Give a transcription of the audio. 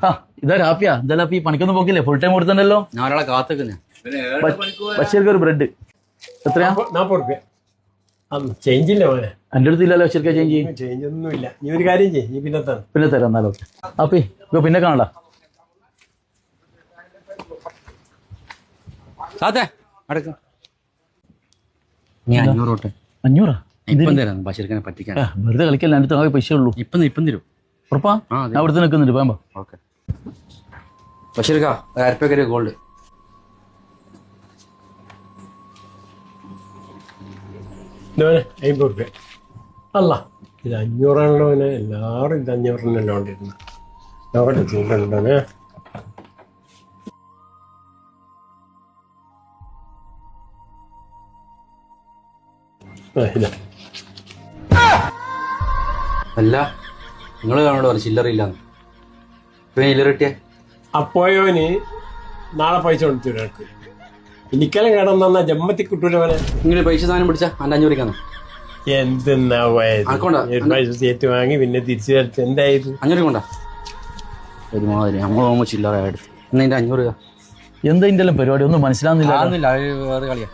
ആ ഇതാ ഹാപ്പിയാ എന്തായാലും അപ്പൊ ഈ പണിക്കൊന്നും പോക്കില്ലേ ഫുൾ ടൈം കൊടുത്തല്ലോ. ഞാൻ ഒരാളെ കാത്തുക്കുന്നേ. ബഷീർക്ക് ഒരു ബ്രെഡ് എത്രയാ? 40 റുപ്യ. ചേഞ്ച് ഇല്ല മോനെ. എൻ്റെ അടുത്ത് ഇല്ലല്ലോ ബഷീർക്ക് ചേഞ്ച് ചെയ്യും. ചേഞ്ച് ഒന്നും ഇല്ല. നീ ഒരു കാര്യം ചെയ്യും, നീ പിന്നെ തരാം. പിന്നെ തരാം എന്നാലും. അപ്പി ഇപ്പൊ പിന്നെ കാണാ സാത്തേ അടക്ക. നീ 500 തൊട്ടെ. 500 ഇപ്പം തരാം ബഷീർഖാനെ പറ്റിക്കാൻ. വെറുതെ കളിക്കല്ല, എൻ്റെ അടുത്ത് പൈസ ഉള്ളൂ. ഇപ്പം തരും. ഉറപ്പാ? ഞാൻ അവിടുത്തെ നിൽക്കുന്നുണ്ട് പോയാ. ഓക്കെ ബഷീർക്ക 1000 റുപ്യ ഗോൾഡ്. മോനെ 50 റുപ്യ. അല്ല ഇത് 500 മോനെ. എല്ലാവരും ഇത് 500 കൊണ്ടിരുന്നു. നോക്കട്ടെ ചൂണ്ടുണ്ടോനെ. അല്ല നിങ്ങൾ കാണോട് പറഞ്ഞു ചില്ലറിയില്ലാന്ന്. ഇപ്പൊ ചില്ലറ കിട്ടിയേ അപ്പോയോന് നാളെ പൈസ കൊടുത്തു ഒരാൾക്ക്. എനിക്കെല്ലാം കിടന്ന ജമ്മത്തി കിട്ടൂല മോനെ. നിങ്ങൾ പൈസ സാധനം പിടിച്ചാ അന്റെ 500 രൂപ എന്തെന്നാ പൈസ ചേറ്റ് വാങ്ങി പിന്നെ തിരിച്ചു തരച്ച് എന്തായത്? 500 കൊണ്ടാ ഒരുമാതിരി നമ്മൾ പോകുമ്പോ ചില്ലറ എടുത്ത് എന്നാ 500 രൂപ. എന്താ ഇതിന്റെ പരിപാടി ഒന്നും മനസ്സിലാവുന്നില്ല. വേറെ കളിയാ.